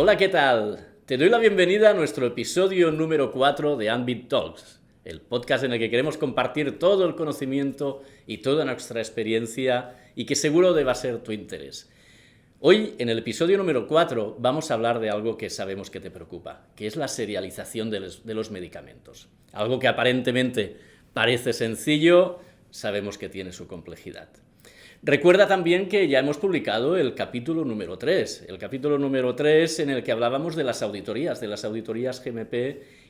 Hola, ¿qué tal? Te doy la bienvenida a nuestro episodio número 4 de Ambit Talks, el podcast en el que queremos compartir todo el conocimiento y toda nuestra experiencia y que seguro deba ser tu interés. Hoy, en el episodio número 4, vamos a hablar de algo que sabemos que te preocupa, que es la serialización de los medicamentos. Algo que aparentemente parece sencillo, sabemos que tiene su complejidad. Recuerda también que ya hemos publicado el capítulo número 3, en el que hablábamos de las auditorías GMP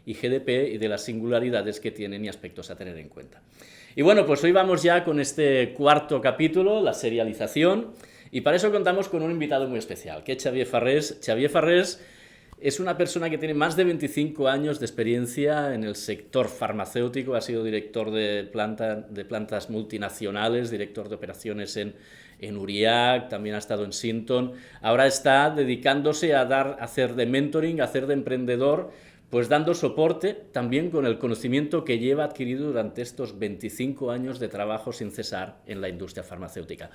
y GDP y de las singularidades que tienen y aspectos a tener en cuenta. Y bueno, pues hoy vamos ya con este cuarto capítulo, la serialización, y para eso contamos con un invitado muy especial, que es Xavier Farrés. Xavier Farrés es una persona que tiene más de 25 años de experiencia en el sector farmacéutico, ha sido director de plantas multinacionales, director de operaciones en Uriac, también ha estado en Sinton. Ahora está dedicándose a hacer de mentoring, a hacer de emprendedor, pues dando soporte también con el conocimiento que lleva adquirido durante estos 25 años de trabajo sin cesar en la industria farmacéutica.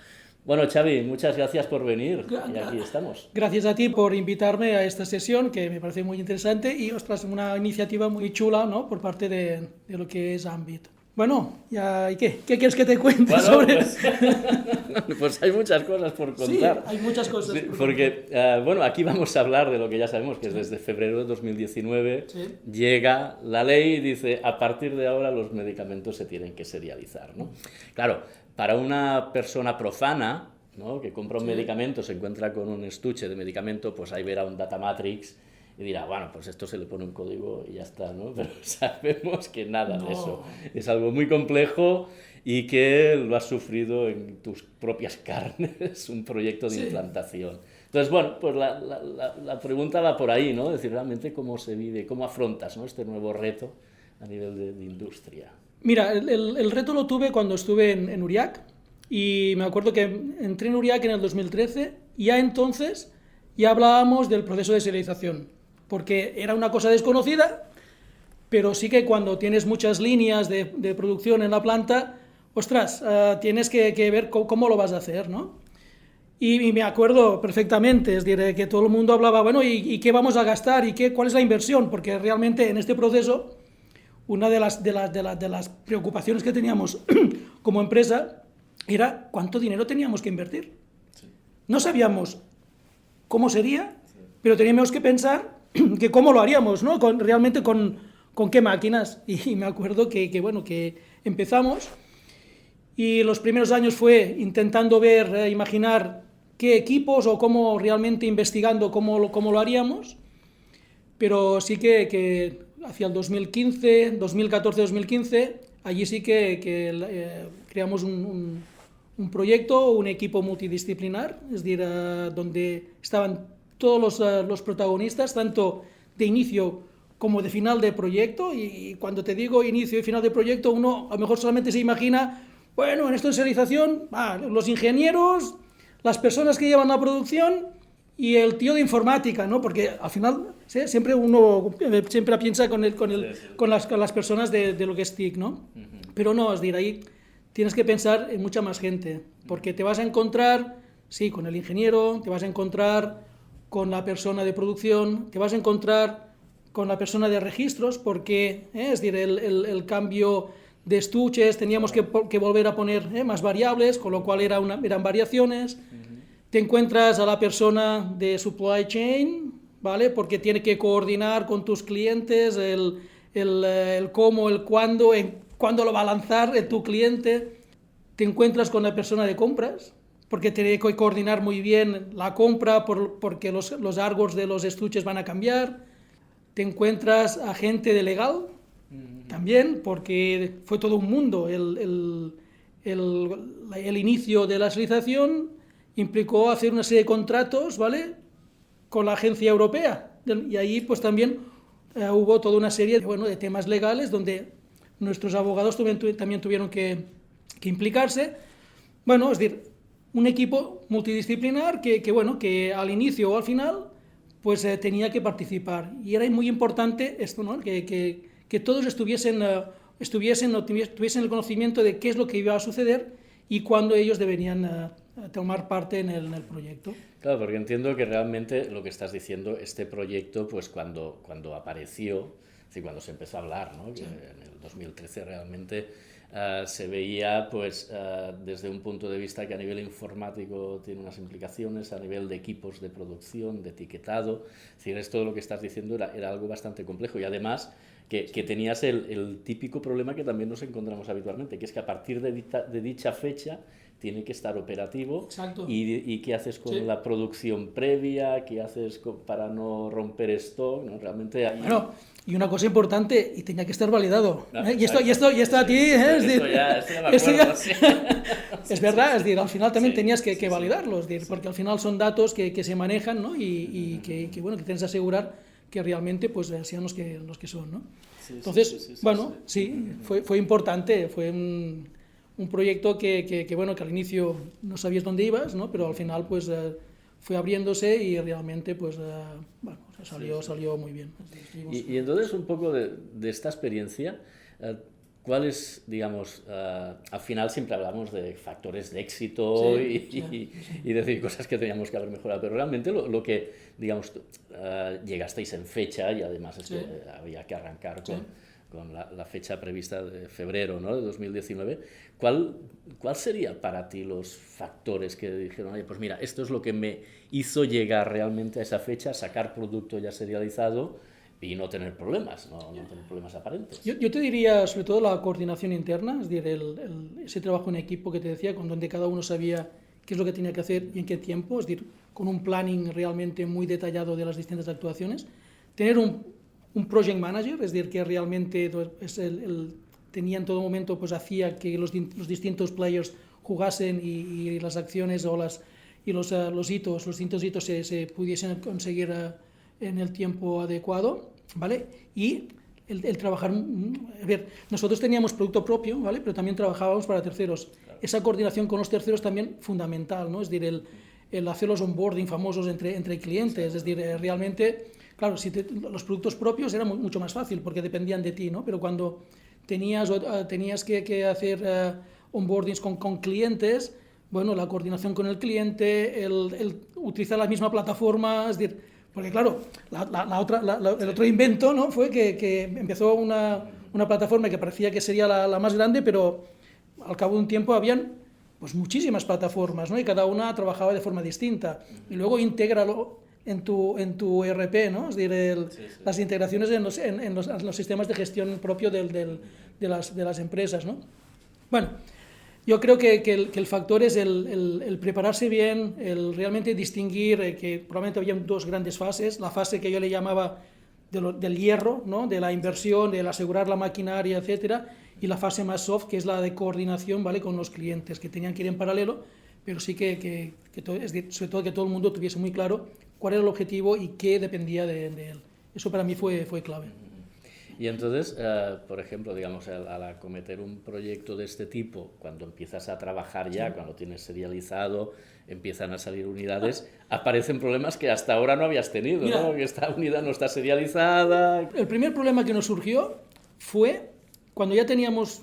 Bueno, Xavi, muchas gracias por venir, y aquí estamos. Gracias a ti por invitarme a esta sesión, que me parece muy interesante, y ostras, una iniciativa muy chula, ¿no?, por parte de lo que es Ambit. Bueno, ¿y qué? ¿Qué quieres que te cuente sobre...? Pues hay muchas cosas por contar. Sí, hay muchas cosas sí, porque, bueno, aquí vamos a hablar de lo que ya sabemos, que es desde febrero de 2019 llega la ley y dice, a partir de ahora los medicamentos se tienen que serializar, ¿no? Claro, para una persona profana, ¿no?, que compra un medicamento, se encuentra con un estuche de medicamento, pues ahí verá un data matrix y dirá, bueno, pues esto se le pone un código y ya está, ¿no? Pero sabemos que nada de eso. Es algo muy complejo y que lo has sufrido en tus propias carnes, un proyecto de implantación. Entonces, bueno, pues la pregunta va por ahí, ¿no? Es decir, realmente cómo se vive, cómo afrontas, ¿no?, este nuevo reto a nivel de industria. Mira, el reto lo tuve cuando estuve en Uriac, y me acuerdo que entré en Uriac en el 2013, y ya entonces ya hablábamos del proceso de serialización, porque era una cosa desconocida, pero sí que cuando tienes muchas líneas de producción en la planta, ostras, tienes que ver cómo lo vas a hacer, ¿no? Y me acuerdo perfectamente, es decir, que todo el mundo hablaba, bueno, ¿y qué vamos a gastar? ¿Cuál es la inversión? Porque realmente en este proceso, una de las preocupaciones que teníamos como empresa era cuánto dinero teníamos que invertir. Sí. No sabíamos cómo sería, pero teníamos que pensar que cómo lo haríamos, ¿no? Realmente con qué máquinas. Y me acuerdo que empezamos, y los primeros años fue intentando imaginar qué equipos o cómo realmente investigando cómo lo haríamos, pero sí que hacia el 2014-2015, allí sí que creamos un proyecto, un equipo multidisciplinar, es decir, donde estaban todos los protagonistas, tanto de inicio como de final de proyecto. Y cuando te digo inicio y final de proyecto, uno a lo mejor solamente se imagina, bueno, en esta serialización, los ingenieros, las personas que llevan la producción y el tío de informática, ¿no? Porque al final siempre uno piensa con las personas de lo que es TIC, ¿no? Pero no, es decir, ahí tienes que pensar en mucha más gente, porque te vas a encontrar, sí, con el ingeniero, te vas a encontrar con la persona de producción, te vas a encontrar con la persona de registros, porque es decir, el cambio de estuches, teníamos que volver a poner más variables, con lo cual eran variaciones. Te encuentras a la persona de supply chain, ¿vale?, porque tiene que coordinar con tus clientes el cómo, el cuándo, cuándo lo va a lanzar tu cliente. Te encuentras con la persona de compras, porque tiene que coordinar muy bien la compra, porque los argos de los estuches van a cambiar. Te encuentras a gente de legal, también, porque fue todo un mundo. El inicio de la serialización implicó hacer una serie de contratos, ¿vale?, con la agencia europea, y ahí pues también hubo toda una serie de temas legales donde nuestros abogados también tuvieron que implicarse. Bueno, es decir, un equipo multidisciplinar que al inicio o al final pues tenía que participar, y era muy importante esto, ¿no?, que todos tuviesen el conocimiento de qué es lo que iba a suceder y cuándo ellos deberían tomar parte en el proyecto. Claro, porque entiendo que realmente lo que estás diciendo, este proyecto, pues cuando apareció, es decir, cuando se empezó a hablar, ¿no? Sí. En el 2013 realmente se veía, pues, desde un punto de vista que a nivel informático tiene unas implicaciones, a nivel de equipos de producción, de etiquetado, es decir, es todo lo que estás diciendo era algo bastante complejo y además que tenías el típico problema que también nos encontramos habitualmente, que es que a partir de dicha fecha tiene que estar operativo. Y qué haces con la producción previa, qué haces para no romper stock, ¿no? Realmente hay... Bueno, y una cosa importante, y tenía que estar validado. No, y esto a ti, es decir, es verdad, es decir, al final también tenías que validarlo, es decir, porque al final son datos que se manejan, ¿no? y que bueno, que tienes que asegurar que realmente pues sean los que son, ¿no? Entonces, fue importante, fue un proyecto que bueno, que al inicio no sabías dónde ibas, ¿no? Pero al final pues fue abriéndose y realmente pues bueno, salió muy bien. Y entonces un poco de esta experiencia, ¿cuál es, digamos, al final siempre hablamos de factores de éxito y decir cosas que teníamos que haber mejorado, pero realmente lo que, digamos, llegasteis en fecha y además es que había que arrancar con la fecha prevista de febrero, ¿no? De 2019, ¿cuál sería para ti los factores que dijeron, oye, pues mira, esto es lo que me hizo llegar realmente a esa fecha, sacar producto ya serializado y no tener problemas, no tener problemas aparentes? Yo te diría sobre todo la coordinación interna, es decir, ese trabajo en equipo que te decía, donde cada uno sabía qué es lo que tenía que hacer y en qué tiempo, es decir, con un planning realmente muy detallado de las distintas actuaciones, tener un project manager, es decir, que realmente tenía en todo momento, pues hacía que los distintos players jugasen y las acciones o los distintos hitos se pudiesen conseguir en el tiempo adecuado, ¿vale? Y el trabajar, a ver, nosotros teníamos producto propio, ¿vale? Pero también trabajábamos para terceros. Claro. Esa coordinación con los terceros también fundamental, ¿no? Es decir, el hacer los onboarding famosos entre clientes, es decir, realmente... Claro, los productos propios era mucho más fácil porque dependían de ti, ¿no? Pero cuando tenías que hacer onboardings con clientes, bueno, la coordinación con el cliente, el utilizar la misma plataforma, es decir, porque claro, el otro invento, ¿no? Fue que empezó una plataforma que parecía que sería la más grande, pero al cabo de un tiempo habían pues muchísimas plataformas, ¿no? Y cada una trabajaba de forma distinta. Y luego intégralo en tu ERP, ¿no? Es decir, las integraciones en los sistemas de gestión propio de las empresas, ¿no? Bueno, yo creo que el factor es el prepararse bien, el realmente distinguir que probablemente había dos grandes fases, la fase que yo le llamaba del hierro, ¿no? De la inversión, del asegurar la maquinaria, etcétera, y la fase más soft, que es la de coordinación, ¿vale? Con los clientes, que tenían que ir en paralelo, pero sí que sobre todo que todo el mundo tuviese muy claro cuál era el objetivo y qué dependía de él. Eso para mí fue clave. Y entonces, por ejemplo, digamos, al acometer un proyecto de este tipo, cuando empiezas a trabajar ya, cuando tienes serializado, empiezan a salir unidades, aparecen problemas que hasta ahora no habías tenido, mira, ¿no? Que esta unidad no está serializada. El primer problema que nos surgió fue cuando ya teníamos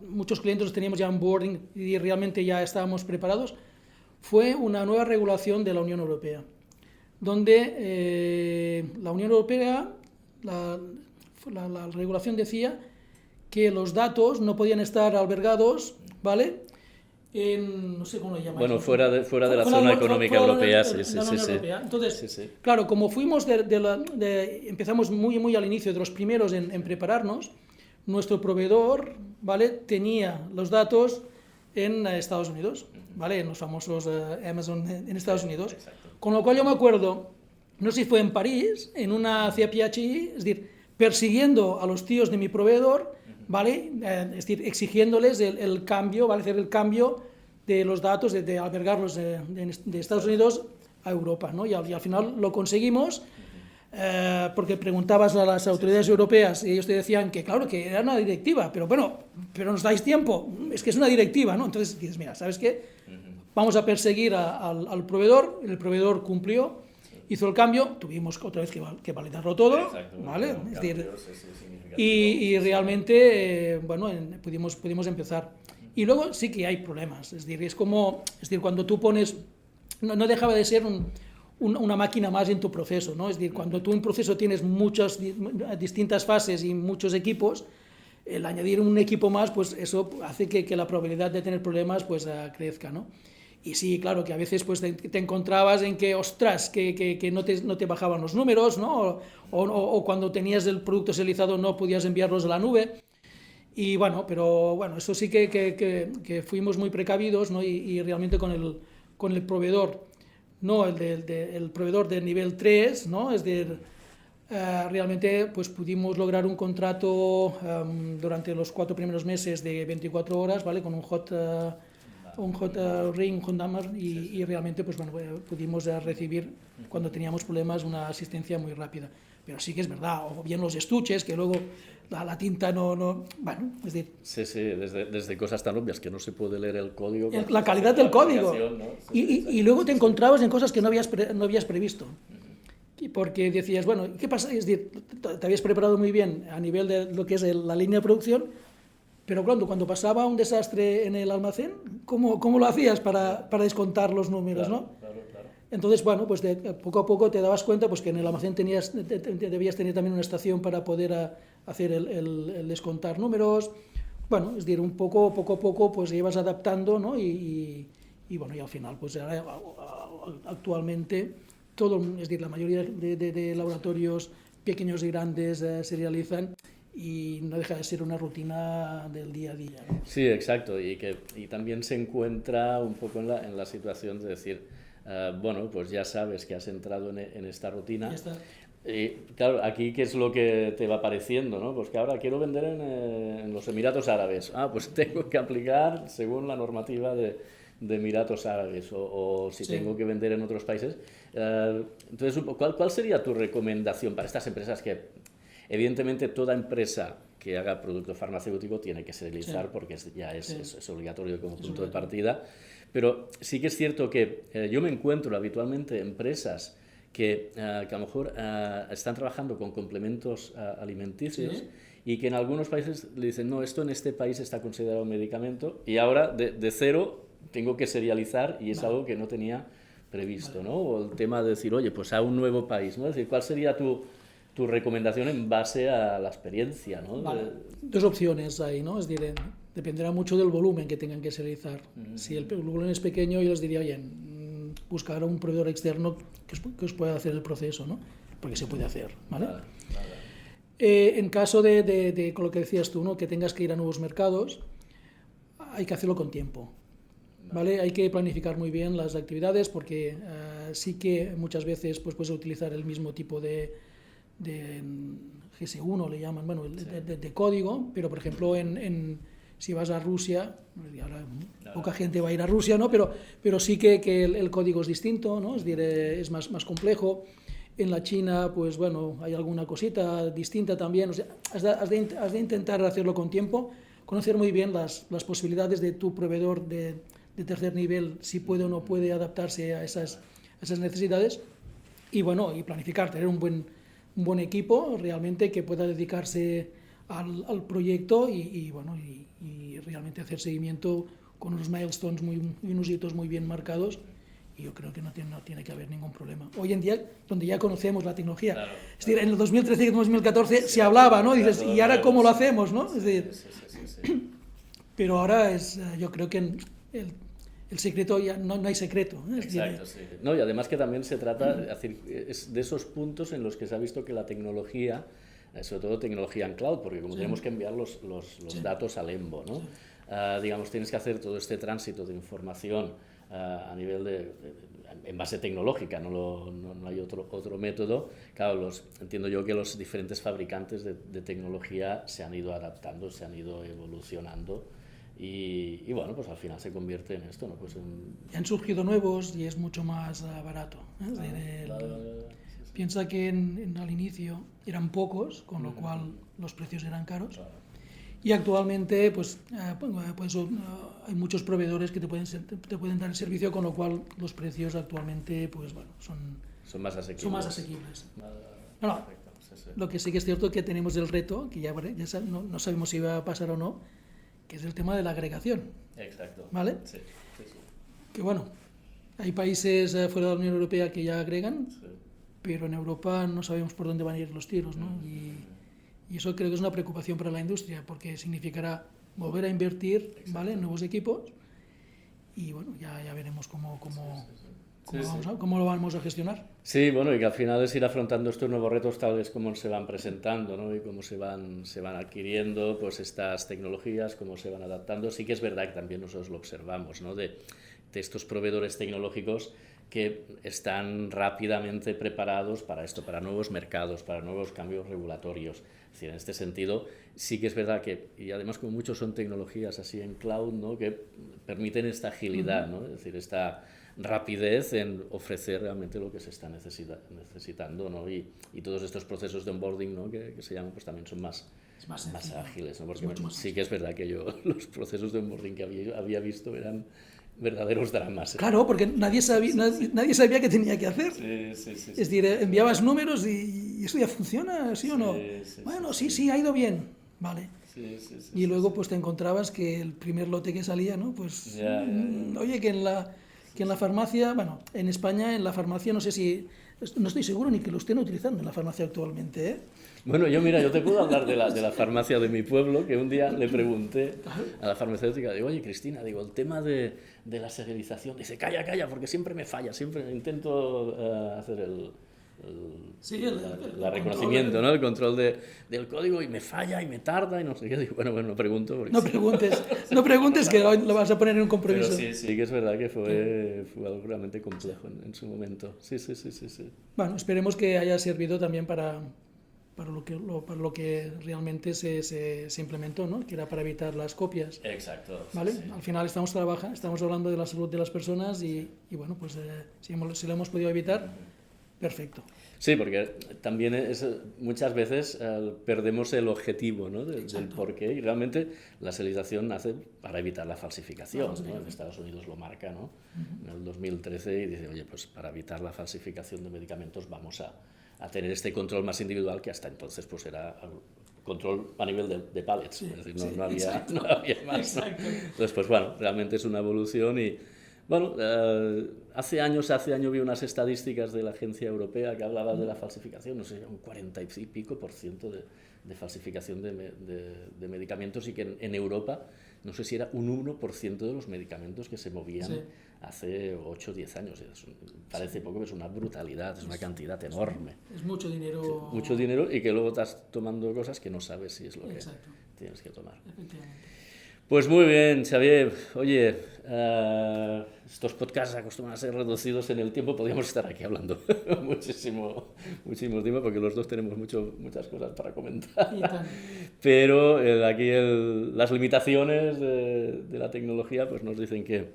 muchos clientes los teníamos ya en boarding y realmente ya estábamos preparados, fue una nueva regulación de la Unión Europea, donde la Unión Europea, la regulación decía que los datos no podían estar albergados, ¿vale? No sé cómo lo llamáis. Bueno, fuera de la zona económica europea, sí. Entonces, claro, como fuimos empezamos muy al inicio de los primeros en prepararnos, nuestro proveedor, ¿vale? Tenía los datos en Estados Unidos, ¿vale? En los famosos Amazon en Estados Unidos. Exacto. Con lo cual yo me acuerdo, no sé si fue en París, en una CPHI, es decir, persiguiendo a los tíos de mi proveedor, ¿vale? Es decir, exigiéndoles el cambio, ¿vale? Hacer el cambio de los datos, de albergarlos de Estados Unidos a Europa, ¿no? Y al final lo conseguimos, porque preguntabas a las autoridades europeas y ellos te decían que, claro, que era una directiva, pero bueno, pero nos dais tiempo, es que es una directiva, ¿no? Entonces dices, mira, ¿sabes qué? Vamos a perseguir al proveedor, el proveedor cumplió hizo el cambio, tuvimos otra vez que validarlo todo, Exacto, ¿vale? Un Es decir, cambio, sí, significativo. y realmente, bueno, pudimos empezar. Y luego sí que hay problemas, es decir, cuando tú pones, no dejaba de ser una máquina más en tu proceso, ¿no? Es decir, cuando tú en un proceso tienes muchas distintas fases y muchos equipos, el añadir un equipo más, pues eso hace que la probabilidad de tener problemas pues crezca, ¿no? Y sí, claro, que a veces pues te encontrabas en que, ostras, que no te bajaban los números, ¿no? O cuando tenías el producto serializado no podías enviarlos a la nube. Y bueno, pero bueno, eso sí que fuimos muy precavidos, ¿no? Y realmente con el proveedor, no el proveedor de nivel 3, ¿no? Es decir, realmente pues pudimos lograr un contrato durante los 4 primeros meses de 24 horas, ¿vale? Con un hot ring, un hot number, y realmente pues bueno, pudimos recibir cuando teníamos problemas una asistencia muy rápida. Pero sí que es verdad, o bien los estuches, que luego la tinta no bueno, es decir... Sí, desde cosas tan obvias que no se puede leer el código. La calidad del código. ¿No? Sí, Y luego te encontrabas en cosas que no habías previsto. Porque decías, bueno, ¿qué pasa? Es decir, te habías preparado muy bien a nivel de lo que es la línea de producción, pero cuando pasaba un desastre en el almacén, ¿cómo lo hacías para descontar los números, claro, ¿no? Claro. Entonces, bueno, pues poco a poco te dabas cuenta pues que en el almacén debías tener también una estación para poder hacer el descontar números. Bueno, es decir, poco a poco pues ibas adaptando, ¿no? Y bueno, y al final, pues actualmente es decir, la mayoría de laboratorios pequeños y grandes se realizan y no deja de ser una rutina del día a día, ¿no? Sí, exacto, y también se encuentra un poco en la situación de decir, bueno, pues ya sabes que has entrado en esta rutina. Ya está. Y claro, aquí qué es lo que te va pareciendo, ¿no? Pues que ahora quiero vender en los Emiratos Árabes. Pues tengo que aplicar según la normativa de Emiratos Árabes, o si Sí. tengo que vender en otros países. Entonces, ¿cuál sería tu recomendación para estas empresas que, evidentemente, toda empresa que haga producto farmacéutico tiene que serializar, Sí. porque ya Sí. es obligatorio como punto de partida? Pero sí que es cierto que yo me encuentro habitualmente empresas que a lo mejor están trabajando con complementos alimenticios, Sí. y que en algunos países le dicen, no, esto en este país está considerado un medicamento, y ahora de cero tengo que serializar, y es algo que no tenía previsto, ¿no? O el tema de decir, oye, pues a un nuevo país, ¿no? Es decir, ¿cuál sería tu recomendación en base a la experiencia, ¿no? Vale. Dos opciones hay, ¿no? Es decir, dependerá mucho del volumen que tengan que serializar. Si el volumen es pequeño, yo les diría, oye, buscar a un proveedor externo que os pueda hacer el proceso, ¿no? Porque se puede hacer, ¿vale? Vale. En caso de con lo que decías tú, ¿no? Que tengas que ir a nuevos mercados, hay que hacerlo con tiempo, ¿vale? Hay que planificar muy bien las actividades, porque sí que muchas veces pues, puedes utilizar el mismo tipo de GS1 le llaman, bueno, de código, pero por ejemplo si vas a Rusia, ahora poca gente va a ir a Rusia, ¿no? Pero sí que el código es distinto, ¿no? Es decir, es más complejo. En la China, pues bueno, hay alguna cosita distinta también. O sea, has de intentar hacerlo con tiempo, conocer muy bien las posibilidades de tu proveedor de tercer nivel, si puede o no puede adaptarse a esas necesidades, y bueno, y planificar, tener un buen equipo realmente que pueda dedicarse al proyecto y bueno, y realmente hacer seguimiento con unos milestones unos hitos muy bien marcados, y yo creo que no tiene que haber ningún problema. Hoy en día, donde ya conocemos la tecnología, Claro, es decir, en el 2013 y 2014 se hablaba, ¿no? Dices, ¿y ahora cómo lo hacemos, no? Es decir, Sí. pero ahora yo creo que el secreto ya no hay secreto, ¿eh? Es decir, Exacto, sí. No, y además que también se trata es de esos puntos en los que se ha visto que la tecnología, sobre todo tecnología en cloud, porque como tenemos que enviar los datos al EMBO, ¿no? Digamos, tienes que hacer todo este tránsito de información a nivel en base tecnológica, no hay otro método. Claro, entiendo yo que los diferentes fabricantes de tecnología se han ido adaptando, se han ido evolucionando, y bueno, pues al final se convierte en esto, ¿no? Pues han surgido nuevos y es mucho más barato, ¿eh? Es decir, piensa que al inicio eran pocos, con lo cual los precios eran caros. Y actualmente pues hay muchos proveedores que te pueden dar el servicio, con lo cual los precios actualmente pues bueno, Son más asequibles. Son más asequibles. No, lo que sí que es cierto que tenemos el reto, que ya no sabemos si va a pasar o no, que es el tema de la agregación. Exacto. ¿Vale? Sí. Que bueno, hay países fuera de la Unión Europea que ya agregan, pero en Europa no sabemos por dónde van a ir los tiros, ¿no? Y eso creo que es una preocupación para la industria, porque significará volver a invertir, ¿vale?, en nuevos equipos, y bueno, ya veremos cómo lo vamos a gestionar. Sí, bueno, y que al final es ir afrontando estos nuevos retos tal vez como se van presentando, ¿no? Y cómo se van adquiriendo pues estas tecnologías, cómo se van adaptando. Sí que es verdad que también nosotros lo observamos, ¿no? De estos proveedores tecnológicos que están rápidamente preparados para esto, para nuevos mercados, para nuevos cambios regulatorios. Es decir, en este sentido, sí que es verdad que, y además como muchos son tecnologías así en cloud, ¿no?, que permiten esta agilidad, ¿no?, es decir, esta rapidez en ofrecer realmente lo que se está necesitando, ¿no? Y todos estos procesos de onboarding, ¿no?, que se llaman, pues también son más ágiles, ¿no? Porque sí que es verdad que yo los procesos de onboarding que había visto eran verdaderos dramas. Claro, porque nadie sabía qué tenía que hacer. Sí. Es decir, enviabas números y ¿eso ya funciona, sí o no? Sí, ha ido bien, vale. Y luego pues te encontrabas que el primer lote que salía, ¿no? Pues, oye, que en la farmacia, bueno, en España, en la farmacia, no estoy seguro ni que lo estén utilizando en la farmacia actualmente, ¿eh? Bueno, yo te puedo hablar de la farmacia de mi pueblo, que un día le pregunté a la farmacéutica, digo, oye, Cristina, el tema de la serialización, dice, calla, porque siempre me falla, siempre intento hacer el reconocimiento, ¿no?, el control del código, y me falla y me tarda y no sé qué. Digo, bueno, no pregunto. Porque no preguntes que lo vas a poner en un compromiso. Pero sí que es verdad que fue algo realmente complejo en su momento. Sí. Bueno, esperemos que haya servido también para lo que realmente se implementó, ¿no?, que era para evitar las copias. Exacto. ¿Vale? Sí. Al final estamos hablando de la salud de las personas y bueno, pues si lo hemos podido evitar, perfecto. Sí, porque también muchas veces perdemos el objetivo, ¿no?, del porqué, y realmente la serialización nace para evitar la falsificación, ¿no? En Estados Unidos lo marca, ¿no?, en el 2013, y dice, oye, pues para evitar la falsificación de medicamentos vamos a tener este control más individual, que hasta entonces pues era control a nivel de pallets, es decir, no había más, ¿no? Entonces, pues bueno, realmente es una evolución. Y bueno, hace años vi unas estadísticas de la Agencia Europea que hablaba de la falsificación, no sé, un 40% y pico de falsificación de medicamentos, y que en Europa, no sé si era un 1% de los medicamentos que se movían hace 8 o 10 años. Parece poco, pero es una brutalidad, es una cantidad enorme. Es mucho dinero. Mucho dinero, y que luego estás tomando cosas que no sabes si es lo que tienes que tomar. Efectivamente. Pues muy bien, Xavier. Oye, estos podcasts acostumbran a ser reducidos en el tiempo. Podríamos estar aquí hablando muchísimo tiempo, porque los dos tenemos muchas cosas para comentar. Pero aquí las limitaciones de la tecnología pues nos dicen que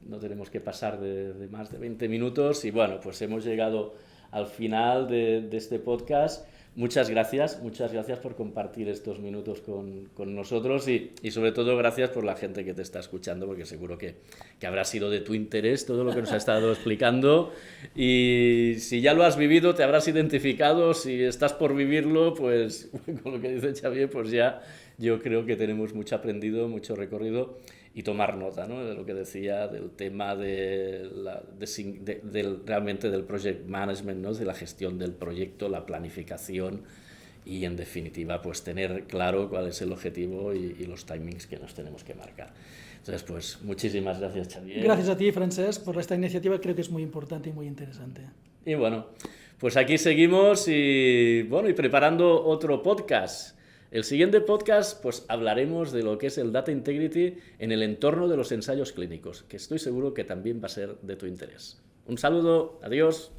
no tenemos que pasar de más de 20 minutos. Y bueno, pues hemos llegado al final de este podcast. Muchas gracias por compartir estos minutos con nosotros, y sobre todo gracias por la gente que te está escuchando, porque seguro que habrá sido de tu interés todo lo que nos ha estado explicando, y si ya lo has vivido te habrás identificado, si estás por vivirlo, pues con lo que dice Xavier, pues ya yo creo que tenemos mucho aprendido, mucho recorrido, y tomar nota, ¿no?, de lo que decía del tema realmente del project management, ¿no?, de la gestión del proyecto, la planificación, y en definitiva pues tener claro cuál es el objetivo y los timings que nos tenemos que marcar. Entonces, pues muchísimas gracias, Xavier. Gracias a ti, Francesc, por esta iniciativa. Creo que es muy importante y muy interesante. Y bueno, pues aquí seguimos y preparando otro podcast. El siguiente podcast, pues hablaremos de lo que es el Data Integrity en el entorno de los ensayos clínicos, que estoy seguro que también va a ser de tu interés. Un saludo, adiós.